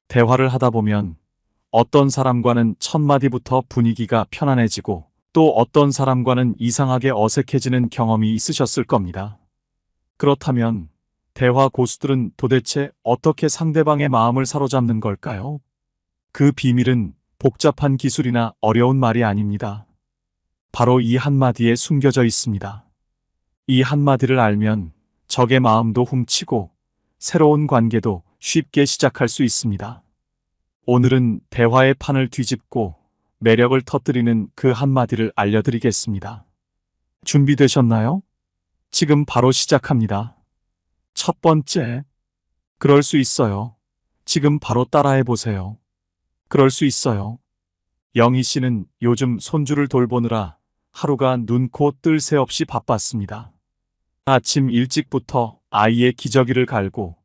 대화를 하다 보면 어떤 사람과는 첫 마디부터 분위기가 편안해지고 또 어떤 사람과는 이상하게 어색해지는 경험이 있으셨을 겁니다. 그렇다면 대화 고수들은 도대체 어떻게 상대방의 마음을 사로잡는 걸까요? 그 비밀은 복잡한 기술이나 어려운 말이 아닙니다. 바로 이 한마디에 숨겨져 있습니다. 이 한마디를 알면 적의 마음도 훔치고 새로운 관계도 쉽게 시작할 수 있습니다. 오늘은 대화의 판을 뒤집고 매력을 터뜨리는 그 한마디를 알려드리겠습니다. 준비되셨나요? 지금 바로 시작합니다. 첫 번째, 그럴 수 있어요. 지금 바로 따라해 보세요. 그럴 수 있어요. 영희 씨는 요즘 손주를 돌보느라 하루가 눈, 코, 뜰 새 없이 바빴습니다. 아침 일찍부터 아이의 기저귀를 갈고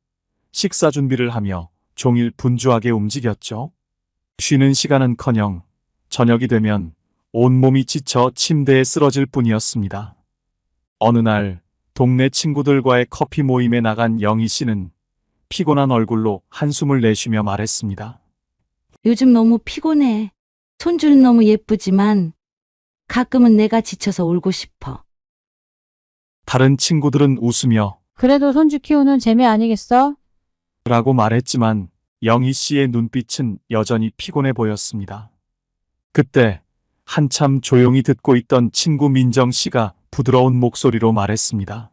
식사 준비를 하며 종일 분주하게 움직였죠. 쉬는 시간은커녕 저녁이 되면 온몸이 지쳐 침대에 쓰러질 뿐이었습니다. 어느 날 동네 친구들과의 커피 모임에 나간 영희 씨는 피곤한 얼굴로 한숨을 내쉬며 말했습니다. 요즘 너무 피곤해. 손주는 너무 예쁘지만 가끔은 내가 지쳐서 울고 싶어. 다른 친구들은 웃으며 그래도 손주 키우는 재미 아니겠어? 라고 말했지만 영희 씨의 눈빛은 여전히 피곤해 보였습니다. 그때 한참 조용히 듣고 있던 친구 민정 씨가 부드러운 목소리로 말했습니다.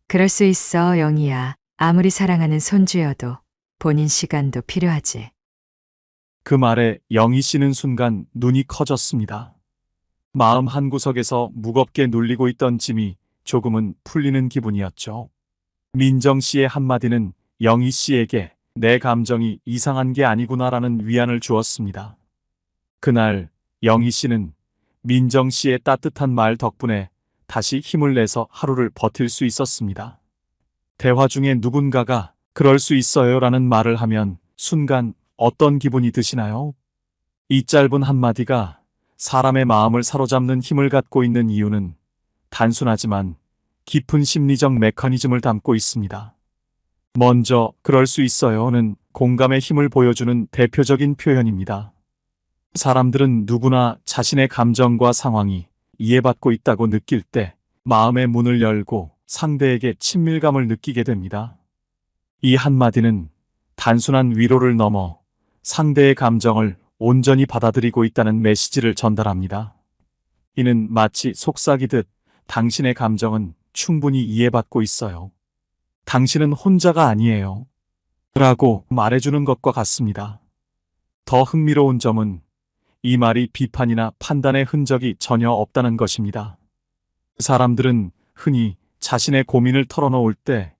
그럴 수 있어, 영희야. 아무리 사랑하는 손주여도 본인 시간도 필요하지. 그 말에 영희 씨는 순간 눈이 커졌습니다. 마음 한구석에서 무겁게 눌리고 있던 짐이 조금은 풀리는 기분이었죠. 민정 씨의 한마디는 영희 씨에게 내 감정이 이상한 게 아니구나라는 위안을 주었습니다. 그날 영희 씨는 민정 씨의 따뜻한 말 덕분에 다시 힘을 내서 하루를 버틸 수 있었습니다. 대화 중에 누군가가 그럴 수 있어요 라는 말을 하면 순간 어떤 기분이 드시나요? 이 짧은 한마디가 사람의 마음을 사로잡는 힘을 갖고 있는 이유는 단순하지만 깊은 심리적 메커니즘을 담고 있습니다. 먼저 그럴 수 있어요는 공감의 힘을 보여주는 대표적인 표현입니다. 사람들은 누구나 자신의 감정과 상황이 이해받고 있다고 느낄 때 마음의 문을 열고 상대에게 친밀감을 느끼게 됩니다. 이 한마디는 단순한 위로를 넘어 상대의 감정을 온전히 받아들이고 있다는 메시지를 전달합니다. 이는 마치 속삭이듯 당신의 감정은 충분히 이해받고 있어요. 당신은 혼자가 아니에요. 라고 말해주는 것과 같습니다. 더 흥미로운 점은 이 말이 비판이나 판단의 흔적이 전혀 없다는 것입니다. 사람들은 흔히 자신의 고민을 털어놓을 때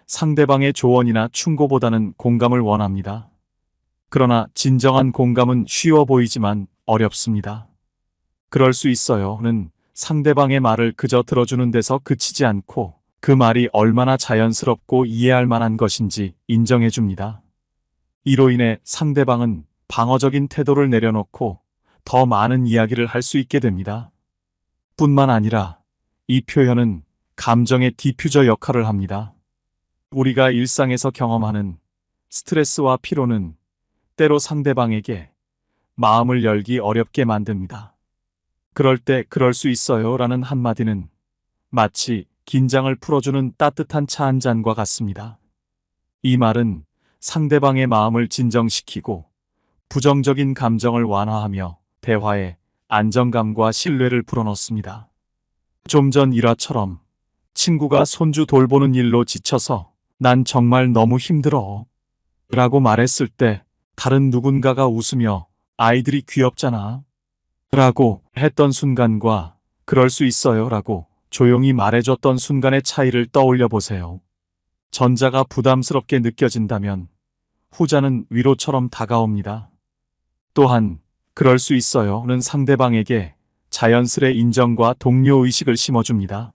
상대방의 조언이나 충고보다는 공감을 원합니다. 그러나 진정한 공감은 쉬워 보이지만 어렵습니다. 그럴 수 있어요는 상대방의 말을 그저 들어주는 데서 그치지 않고 그 말이 얼마나 자연스럽고 이해할 만한 것인지 인정해줍니다. 이로 인해 상대방은 방어적인 태도를 내려놓고 더 많은 이야기를 할 수 있게 됩니다. 뿐만 아니라 이 표현은 감정의 디퓨저 역할을 합니다. 우리가 일상에서 경험하는 스트레스와 피로는 때로 상대방에게 마음을 열기 어렵게 만듭니다. 그럴 때 그럴 수 있어요 라는 한마디는 마치 긴장을 풀어주는 따뜻한 차 한 잔과 같습니다. 이 말은 상대방의 마음을 진정시키고 부정적인 감정을 완화하며 대화에 안정감과 신뢰를 불어넣습니다. 좀 전 일화처럼 친구가 손주 돌보는 일로 지쳐서 난 정말 너무 힘들어 라고 말했을 때 다른 누군가가 웃으며 아이들이 귀엽잖아 라고 했던 순간과 그럴 수 있어요 라고 조용히 말해줬던 순간의 차이를 떠올려 보세요. 전자가 부담스럽게 느껴진다면 후자는 위로처럼 다가옵니다. 또한 그럴 수 있어요는 상대방에게 자연스레 인정과 동료의식을 심어줍니다.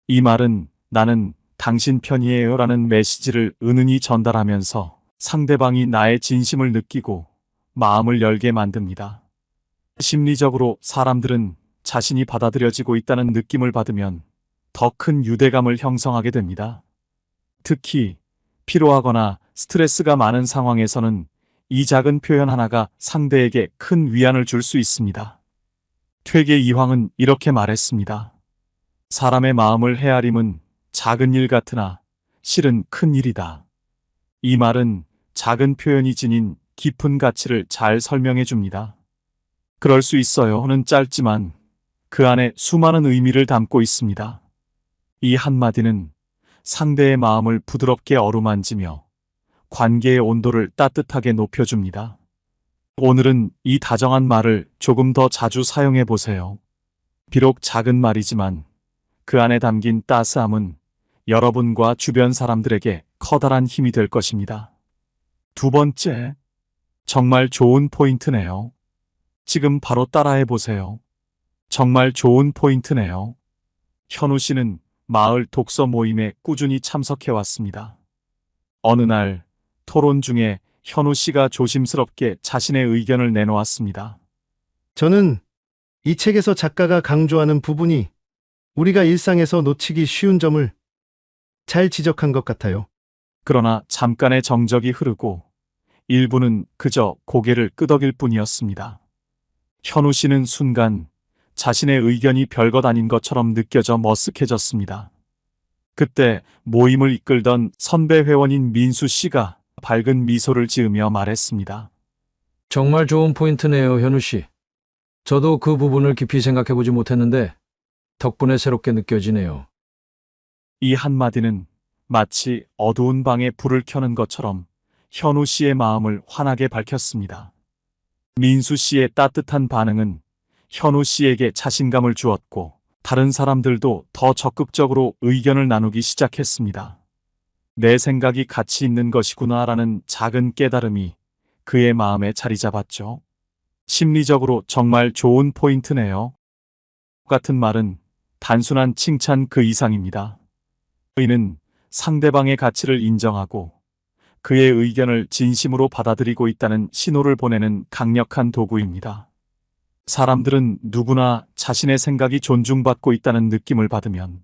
이 말은 나는 당신 편이에요 라는 메시지를 은은히 전달하면서 상대방이 나의 진심을 느끼고 마음을 열게 만듭니다. 심리적으로 사람들은 자신이 받아들여지고 있다는 느낌을 받으면 더 큰 유대감을 형성하게 됩니다. 특히 피로하거나 스트레스가 많은 상황에서는 이 작은 표현 하나가 상대에게 큰 위안을 줄 수 있습니다. 퇴계 이황은 이렇게 말했습니다. 사람의 마음을 헤아림은 작은 일 같으나 실은 큰 일이다. 이 말은 작은 표현이 지닌 깊은 가치를 잘 설명해 줍니다. 그럴 수 있어요는 짧지만 그 안에 수많은 의미를 담고 있습니다. 이 한마디는 상대의 마음을 부드럽게 어루만지며 관계의 온도를 따뜻하게 높여줍니다. 오늘은 이 다정한 말을 조금 더 자주 사용해 보세요. 비록 작은 말이지만 그 안에 담긴 따스함은 여러분과 주변 사람들에게 커다란 힘이 될 것입니다. 두 번째, 정말 좋은 포인트네요. 지금 바로 따라해 보세요. 정말 좋은 포인트네요. 현우 씨는 마을 독서 모임에 꾸준히 참석해 왔습니다. 어느 날 토론 중에 현우 씨가 조심스럽게 자신의 의견을 내놓았습니다. 저는 이 책에서 작가가 강조하는 부분이 우리가 일상에서 놓치기 쉬운 점을 잘 지적한 것 같아요. 그러나 잠깐의 정적이 흐르고 일부는 그저 고개를 끄덕일 뿐이었습니다. 현우 씨는 순간 자신의 의견이 별것 아닌 것처럼 느껴져 머쓱해졌습니다. 그때 모임을 이끌던 선배 회원인 민수 씨가 밝은 미소를 지으며 말했습니다. 정말 좋은 포인트네요, 현우 씨. 저도 그 부분을 깊이 생각해보지 못했는데 덕분에 새롭게 느껴지네요. 이 한마디는 마치 어두운 방에 불을 켜는 것처럼 현우 씨의 마음을 환하게 밝혔습니다. 민수 씨의 따뜻한 반응은 현우 씨에게 자신감을 주었고 다른 사람들도 더 적극적으로 의견을 나누기 시작했습니다. 내 생각이 가치 있는 것이구나라는 작은 깨달음이 그의 마음에 자리 잡았죠. 심리적으로 정말 좋은 포인트네요. 같은 말은 단순한 칭찬 그 이상입니다. 이는 상대방의 가치를 인정하고 그의 의견을 진심으로 받아들이고 있다는 신호를 보내는 강력한 도구입니다. 사람들은 누구나 자신의 생각이 존중받고 있다는 느낌을 받으면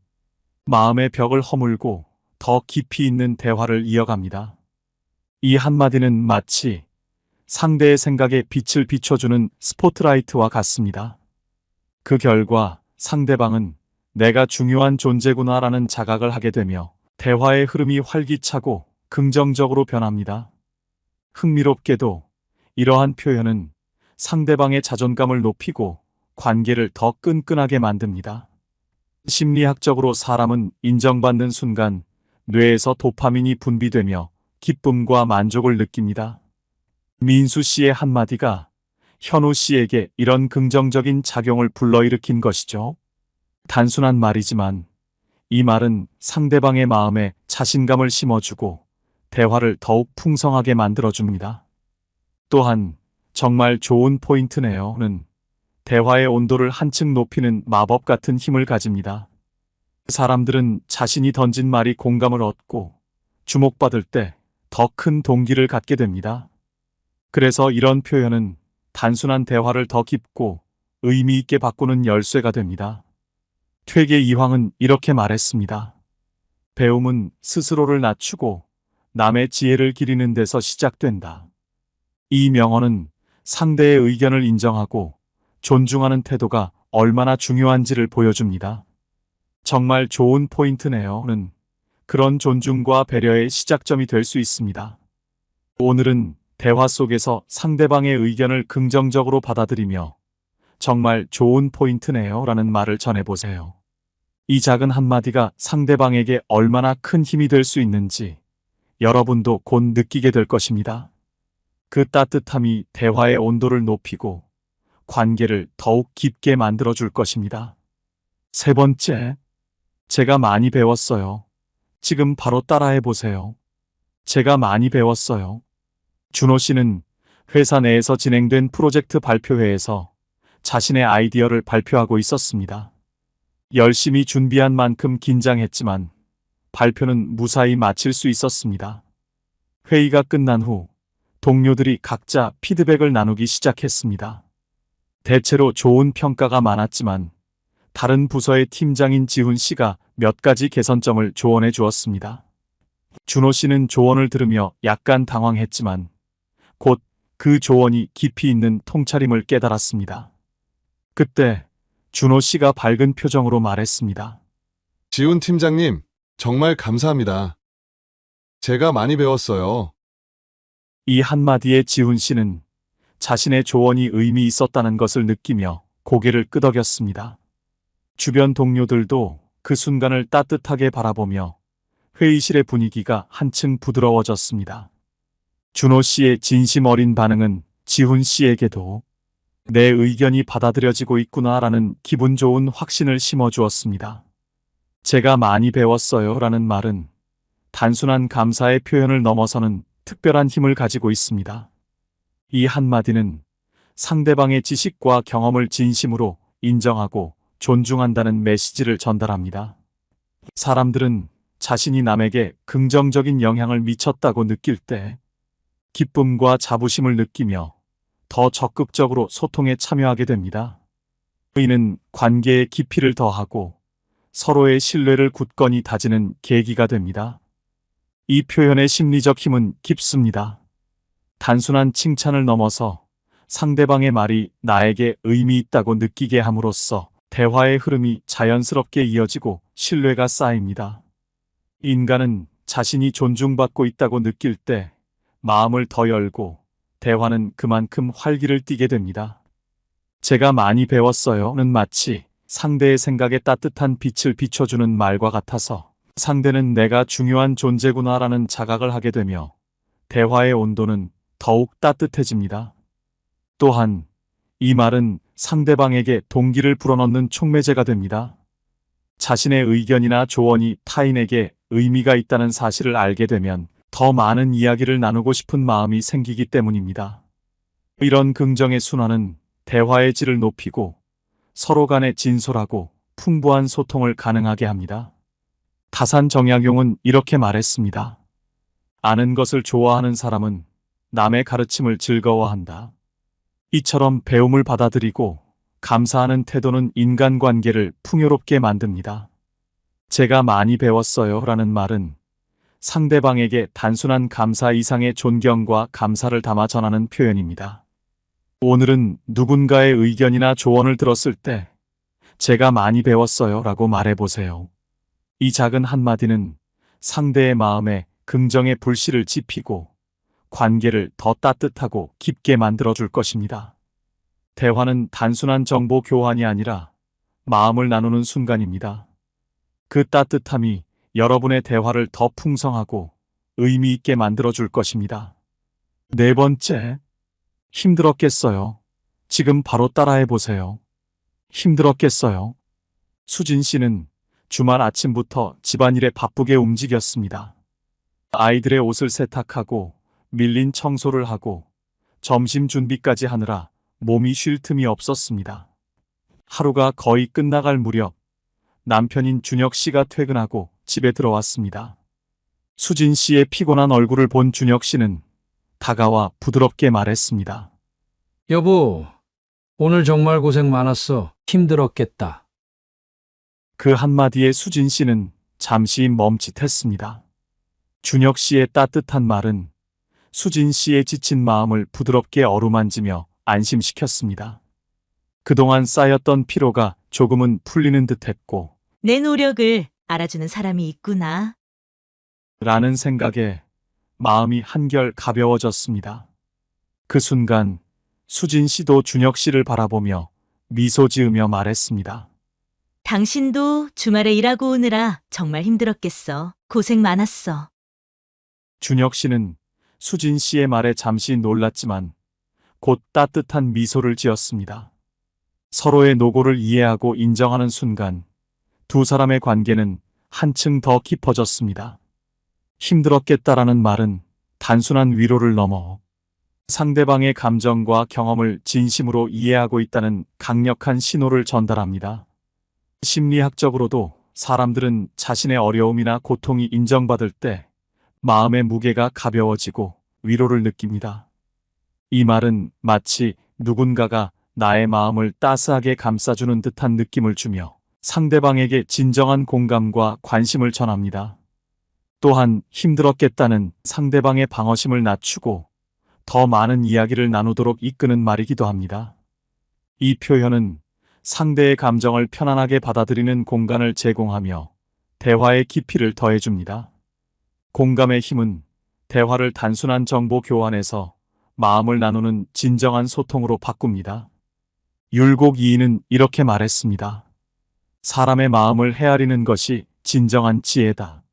마음의 벽을 허물고 더 깊이 있는 대화를 이어갑니다. 이 한마디는 마치 상대의 생각에 빛을 비춰주는 스포트라이트와 같습니다. 그 결과 상대방은 내가 중요한 존재구나라는 자각을 하게 되며 대화의 흐름이 활기차고 긍정적으로 변합니다. 흥미롭게도 이러한 표현은 상대방의 자존감을 높이고 관계를 더 끈끈하게 만듭니다. 심리학적으로 사람은 인정받는 순간 뇌에서 도파민이 분비되며 기쁨과 만족을 느낍니다. 민수 씨의 한마디가 현우 씨에게 이런 긍정적인 작용을 불러일으킨 것이죠. 단순한 말이지만 이 말은 상대방의 마음에 자신감을 심어주고 대화를 더욱 풍성하게 만들어줍니다. 또한 정말 좋은 포인트네요는 대화의 온도를 한층 높이는 마법 같은 힘을 가집니다. 사람들은 자신이 던진 말이 공감을 얻고 주목받을 때 더 큰 동기를 갖게 됩니다. 그래서 이런 표현은 단순한 대화를 더 깊고 의미 있게 바꾸는 열쇠가 됩니다. 퇴계 이황은 이렇게 말했습니다. 배움은 스스로를 낮추고 남의 지혜를 기리는 데서 시작된다. 이 명언은 상대의 의견을 인정하고 존중하는 태도가 얼마나 중요한지를 보여줍니다. 정말 좋은 포인트네요는 그런 존중과 배려의 시작점이 될 수 있습니다. 오늘은 대화 속에서 상대방의 의견을 긍정적으로 받아들이며 정말 좋은 포인트네요라는 말을 전해보세요. 이 작은 한마디가 상대방에게 얼마나 큰 힘이 될 수 있는지 여러분도 곧 느끼게 될 것입니다. 그 따뜻함이 대화의 온도를 높이고 관계를 더욱 깊게 만들어줄 것입니다. 세 번째, 제가 많이 배웠어요. 지금 바로 따라해 보세요. 제가 많이 배웠어요. 준호 씨는 회사 내에서 진행된 프로젝트 발표회에서 자신의 아이디어를 발표하고 있었습니다. 열심히 준비한 만큼 긴장했지만 발표는 무사히 마칠 수 있었습니다. 회의가 끝난 후 동료들이 각자 피드백을 나누기 시작했습니다. 대체로 좋은 평가가 많았지만 다른 부서의 팀장인 지훈 씨가 몇 가지 개선점을 조언해 주었습니다. 준호 씨는 조언을 들으며 약간 당황했지만 곧 그 조언이 깊이 있는 통찰임을 깨달았습니다. 그때 준호 씨가 밝은 표정으로 말했습니다. 지훈 팀장님, 정말 감사합니다. 제가 많이 배웠어요. 이 한마디에 지훈 씨는 자신의 조언이 의미 있었다는 것을 느끼며 고개를 끄덕였습니다. 주변 동료들도 그 순간을 따뜻하게 바라보며 회의실의 분위기가 한층 부드러워졌습니다. 준호 씨의 진심 어린 반응은 지훈 씨에게도 내 의견이 받아들여지고 있구나라는 기분 좋은 확신을 심어주었습니다. 제가 많이 배웠어요 라는 말은 단순한 감사의 표현을 넘어서는 특별한 힘을 가지고 있습니다. 이 한마디는 상대방의 지식과 경험을 진심으로 인정하고 존중한다는 메시지를 전달합니다. 사람들은 자신이 남에게 긍정적인 영향을 미쳤다고 느낄 때 기쁨과 자부심을 느끼며 더 적극적으로 소통에 참여하게 됩니다. 이는 관계의 깊이를 더하고 서로의 신뢰를 굳건히 다지는 계기가 됩니다. 이 표현의 심리적 힘은 깊습니다. 단순한 칭찬을 넘어서 상대방의 말이 나에게 의미 있다고 느끼게 함으로써 대화의 흐름이 자연스럽게 이어지고 신뢰가 쌓입니다. 인간은 자신이 존중받고 있다고 느낄 때 마음을 더 열고 대화는 그만큼 활기를 띠게 됩니다. 제가 많이 배웠어요는 마치 상대의 생각에 따뜻한 빛을 비춰주는 말과 같아서 상대는 내가 중요한 존재구나라는 자각을 하게 되며 대화의 온도는 더욱 따뜻해집니다. 또한 이 말은 상대방에게 동기를 불어넣는 촉매제가 됩니다. 자신의 의견이나 조언이 타인에게 의미가 있다는 사실을 알게 되면 더 많은 이야기를 나누고 싶은 마음이 생기기 때문입니다. 이런 긍정의 순환은 대화의 질을 높이고 서로 간에 진솔하고 풍부한 소통을 가능하게 합니다. 다산정약용은 이렇게 말했습니다. 아는 것을 좋아하는 사람은 남의 가르침을 즐거워한다. 이처럼 배움을 받아들이고 감사하는 태도는 인간관계를 풍요롭게 만듭니다. 제가 많이 배웠어요 라는 말은 상대방에게 단순한 감사 이상의 존경과 감사를 담아 전하는 표현입니다. 오늘은 누군가의 의견이나 조언을 들었을 때 제가 많이 배웠어요 라고 말해보세요. 이 작은 한마디는 상대의 마음에 긍정의 불씨를 지피고 관계를 더 따뜻하고 깊게 만들어줄 것입니다. 대화는 단순한 정보 교환이 아니라 마음을 나누는 순간입니다. 그 따뜻함이 여러분의 대화를 더 풍성하고 의미 있게 만들어줄 것입니다. 네 번째, 힘들었겠어요. 지금 바로 따라해보세요. 힘들었겠어요. 수진 씨는 주말 아침부터 집안일에 바쁘게 움직였습니다. 아이들의 옷을 세탁하고 밀린 청소를 하고 점심 준비까지 하느라 몸이 쉴 틈이 없었습니다. 하루가 거의 끝나갈 무렵 남편인 준혁 씨가 퇴근하고 집에 들어왔습니다. 수진 씨의 피곤한 얼굴을 본 준혁 씨는 다가와 부드럽게 말했습니다. 여보, 오늘 정말 고생 많았어. 힘들었겠다. 그 한마디에 수진 씨는 잠시 멈칫했습니다. 준혁 씨의 따뜻한 말은 수진 씨의 지친 마음을 부드럽게 어루만지며 안심시켰습니다. 그동안 쌓였던 피로가 조금은 풀리는 듯했고 내 노력을 알아주는 사람이 있구나. 라는 생각에 마음이 한결 가벼워졌습니다. 그 순간 수진 씨도 준혁 씨를 바라보며 미소 지으며 말했습니다. 당신도 주말에 일하고 오느라 정말 힘들었겠어. 고생 많았어. 준혁 씨는 수진 씨의 말에 잠시 놀랐지만 곧 따뜻한 미소를 지었습니다. 서로의 노고를 이해하고 인정하는 순간 두 사람의 관계는 한층 더 깊어졌습니다. 힘들었겠다라는 말은 단순한 위로를 넘어 상대방의 감정과 경험을 진심으로 이해하고 있다는 강력한 신호를 전달합니다. 심리학적으로도 사람들은 자신의 어려움이나 고통이 인정받을 때 마음의 무게가 가벼워지고 위로를 느낍니다. 이 말은 마치 누군가가 나의 마음을 따스하게 감싸주는 듯한 느낌을 주며 상대방에게 진정한 공감과 관심을 전합니다. 또한 힘들었겠다는 상대방의 방어심을 낮추고 더 많은 이야기를 나누도록 이끄는 말이기도 합니다. 이 표현은 상대의 감정을 편안하게 받아들이는 공간을 제공하며 대화의 깊이를 더해줍니다. 공감의 힘은 대화를 단순한 정보 교환에서 마음을 나누는 진정한 소통으로 바꿉니다. 율곡 이인은 이렇게 말했습니다. 사람의 마음을 헤아리는 것이 진정한 지혜다.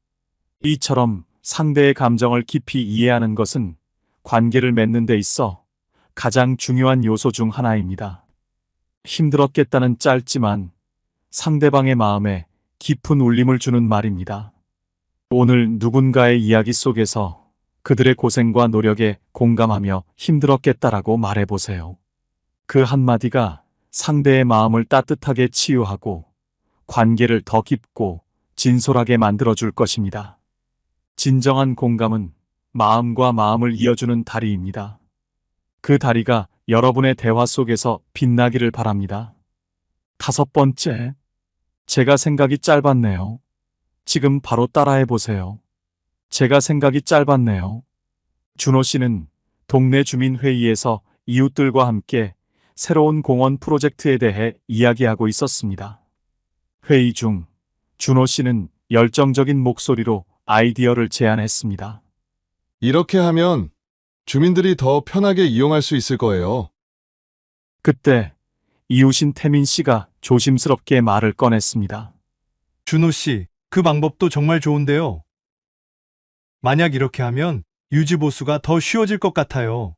이처럼 상대의 감정을 깊이 이해하는 것은 관계를 맺는 데 있어 가장 중요한 요소 중 하나입니다. 힘들었겠다는 짧지만 상대방의 마음에 깊은 울림을 주는 말입니다. 오늘 누군가의 이야기 속에서 그들의 고생과 노력에 공감하며 힘들었겠다라고 말해보세요. 그 한마디가 상대의 마음을 따뜻하게 치유하고 관계를 더 깊고 진솔하게 만들어줄 것입니다. 진정한 공감은 마음과 마음을 이어주는 다리입니다. 그 다리가 여러분의 대화 속에서 빛나기를 바랍니다. 5번째, 제가 생각이 짧았네요. 지금 바로 따라해 보세요. 제가 생각이 짧았네요. 준호 씨는 동네 주민회의에서 이웃들과 함께 새로운 공원 프로젝트에 대해 이야기하고 있었습니다. 회의 중 준호 씨는 열정적인 목소리로 아이디어를 제안했습니다. 이렇게 하면 주민들이 더 편하게 이용할 수 있을 거예요. 그때 이웃인 태민 씨가 조심스럽게 말을 꺼냈습니다. 준호 씨, 그 방법도 정말 좋은데요. 만약 이렇게 하면 유지보수가 더 쉬워질 것 같아요.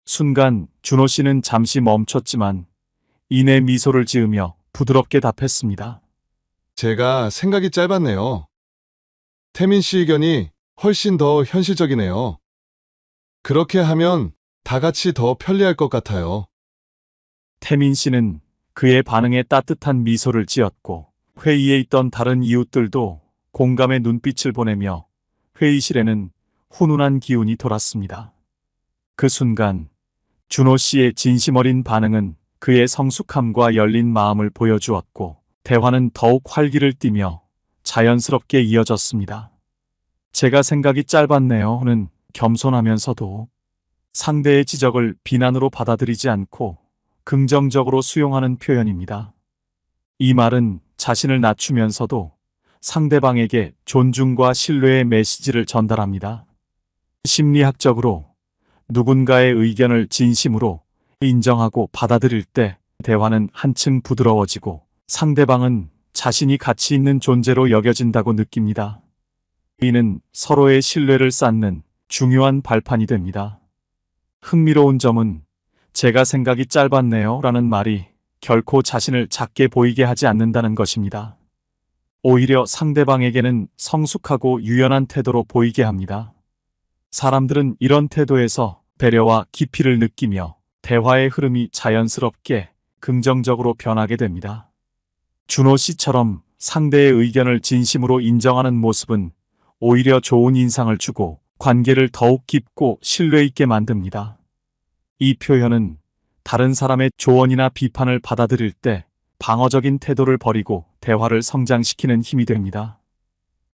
순간 준호 씨는 잠시 멈췄지만 이내 미소를 지으며 부드럽게 답했습니다. 제가 생각이 짧았네요. 태민 씨 의견이 훨씬 더 현실적이네요. 그렇게 하면 다 같이 더 편리할 것 같아요. 태민 씨는 그의 반응에 따뜻한 미소를 지었고 회의에 있던 다른 이웃들도 공감의 눈빛을 보내며 회의실에는 훈훈한 기운이 돌았습니다. 그 순간 준호 씨의 진심 어린 반응은 그의 성숙함과 열린 마음을 보여주었고 대화는 더욱 활기를 띠며 자연스럽게 이어졌습니다. 제가 생각이 짧았네요는 겸손하면서도 상대의 지적을 비난으로 받아들이지 않고 긍정적으로 수용하는 표현입니다. 이 말은 자신을 낮추면서도 상대방에게 존중과 신뢰의 메시지를 전달합니다. 심리학적으로 누군가의 의견을 진심으로 인정하고 받아들일 때 대화는 한층 부드러워지고 상대방은 자신이 가치 있는 존재로 여겨진다고 느낍니다. 이는 서로의 신뢰를 쌓는 중요한 발판이 됩니다. 흥미로운 점은 제가 생각이 짧았네요 라는 말이 결코 자신을 작게 보이게 하지 않는다는 것입니다. 오히려 상대방에게는 성숙하고 유연한 태도로 보이게 합니다. 사람들은 이런 태도에서 배려와 깊이를 느끼며 대화의 흐름이 자연스럽게 긍정적으로 변하게 됩니다. 준호 씨처럼 상대의 의견을 진심으로 인정하는 모습은 오히려 좋은 인상을 주고 관계를 더욱 깊고 신뢰 있게 만듭니다. 이 표현은 다른 사람의 조언이나 비판을 받아들일 때 방어적인 태도를 버리고 대화를 성장시키는 힘이 됩니다.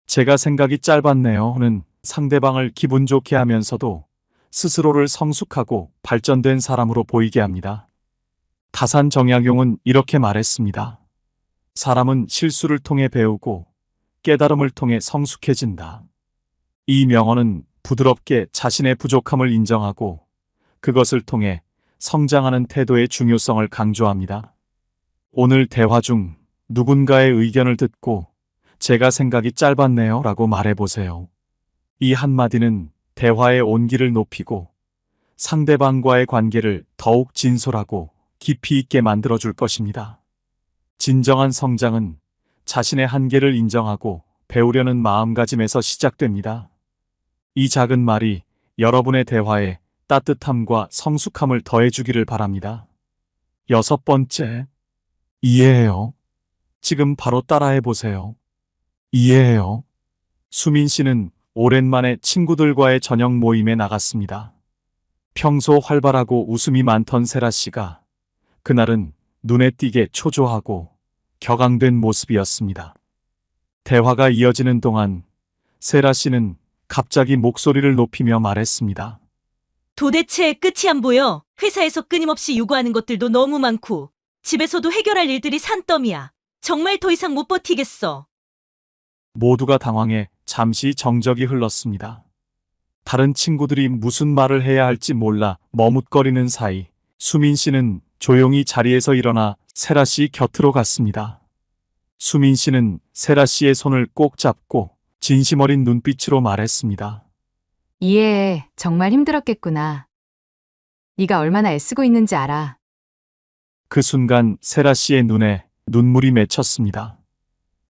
제가 생각이 짧았네요는 상대방을 기분 좋게 하면서도 스스로를 성숙하고 발전된 사람으로 보이게 합니다. 다산 정약용은 이렇게 말했습니다. 사람은 실수를 통해 배우고 깨달음을 통해 성숙해진다. 이 명언은 부드럽게 자신의 부족함을 인정하고 그것을 통해 성장하는 태도의 중요성을 강조합니다. 오늘 대화 중 누군가의 의견을 듣고 제가 생각이 짧았네요 라고 말해보세요. 이 한마디는 대화의 온기를 높이고 상대방과의 관계를 더욱 진솔하고 깊이 있게 만들어줄 것입니다. 진정한 성장은 자신의 한계를 인정하고 배우려는 마음가짐에서 시작됩니다. 이 작은 말이 여러분의 대화에 따뜻함과 성숙함을 더해주기를 바랍니다. 6번째, 이해해요. 지금 바로 따라해보세요. 이해해요. 수민 씨는 오랜만에 친구들과의 저녁 모임에 나갔습니다. 평소 활발하고 웃음이 많던 세라 씨가 그날은 눈에 띄게 초조하고 격앙된 모습이었습니다. 대화가 이어지는 동안 세라 씨는 갑자기 목소리를 높이며 말했습니다. 도대체 끝이 안 보여. 회사에서 끊임없이 요구하는 것들도 너무 많고, 집에서도 해결할 일들이 산더미야. 정말 더 이상 못 버티겠어. 모두가 당황해 잠시 정적이 흘렀습니다. 다른 친구들이 무슨 말을 해야 할지 몰라 머뭇거리는 사이 수민 씨는 조용히 자리에서 일어나 세라 씨 곁으로 갔습니다. 수민 씨는 세라 씨의 손을 꼭 잡고 진심 어린 눈빛으로 말했습니다. 이해해. 정말 힘들었겠구나. 네가 얼마나 애쓰고 있는지 알아. 그 순간 세라 씨의 눈에 눈물이 맺혔습니다.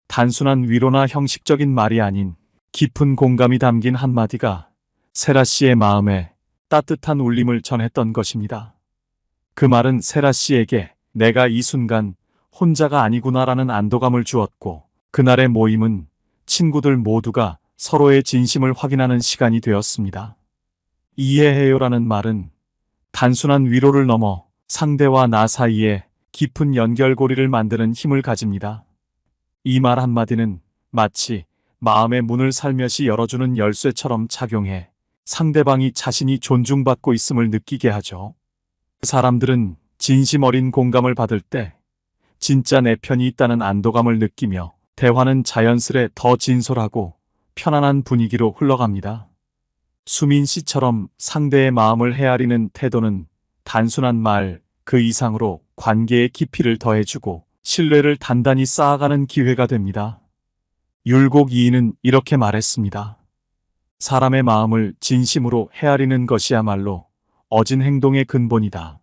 단순한 위로나 형식적인 말이 아닌 깊은 공감이 담긴 한마디가 세라 씨의 마음에 따뜻한 울림을 전했던 것입니다. 그 말은 세라 씨에게 내가 이 순간 혼자가 아니구나라는 안도감을 주었고, 그날의 모임은 친구들 모두가 서로의 진심을 확인하는 시간이 되었습니다. 이해해요라는 말은 단순한 위로를 넘어 상대와 나 사이에 깊은 연결고리를 만드는 힘을 가집니다. 이 말 한마디는 마치 마음의 문을 살며시 열어주는 열쇠처럼 작용해 상대방이 자신이 존중받고 있음을 느끼게 하죠. 사람들은 진심 어린 공감을 받을 때 진짜 내 편이 있다는 안도감을 느끼며 대화는 자연스레 더 진솔하고 편안한 분위기로 흘러갑니다. 수민 씨처럼 상대의 마음을 헤아리는 태도는 단순한 말 그 이상으로 관계의 깊이를 더해주고 신뢰를 단단히 쌓아가는 기회가 됩니다. 율곡 이인은 이렇게 말했습니다. 사람의 마음을 진심으로 헤아리는 것이야말로 어진 행동의 근본이다.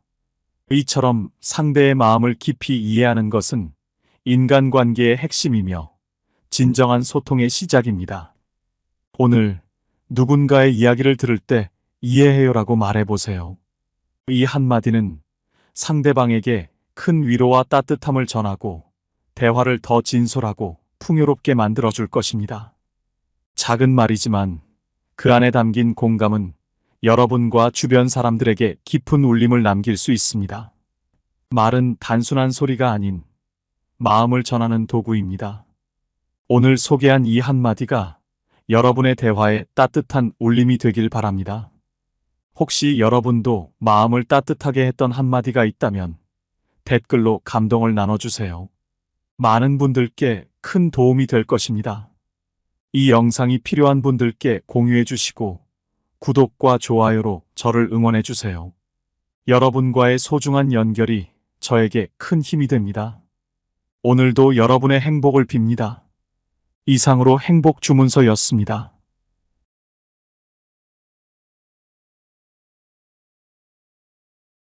이처럼 상대의 마음을 깊이 이해하는 것은 인간관계의 핵심이며 진정한 소통의 시작입니다. 오늘 누군가의 이야기를 들을 때 이해해요라고 말해보세요. 이 한마디는 상대방에게 큰 위로와 따뜻함을 전하고 대화를 더 진솔하고 풍요롭게 만들어줄 것입니다. 작은 말이지만 그 안에 담긴 공감은 여러분과 주변 사람들에게 깊은 울림을 남길 수 있습니다. 말은 단순한 소리가 아닌 마음을 전하는 도구입니다. 오늘 소개한 이 한마디가 여러분의 대화에 따뜻한 울림이 되길 바랍니다. 혹시 여러분도 마음을 따뜻하게 했던 한마디가 있다면 댓글로 감동을 나눠주세요. 많은 분들께 큰 도움이 될 것입니다. 이 영상이 필요한 분들께 공유해 주시고 구독과 좋아요로 저를 응원해 주세요. 여러분과의 소중한 연결이 저에게 큰 힘이 됩니다. 오늘도 여러분의 행복을 빕니다. 이상으로 행복 주문서였습니다.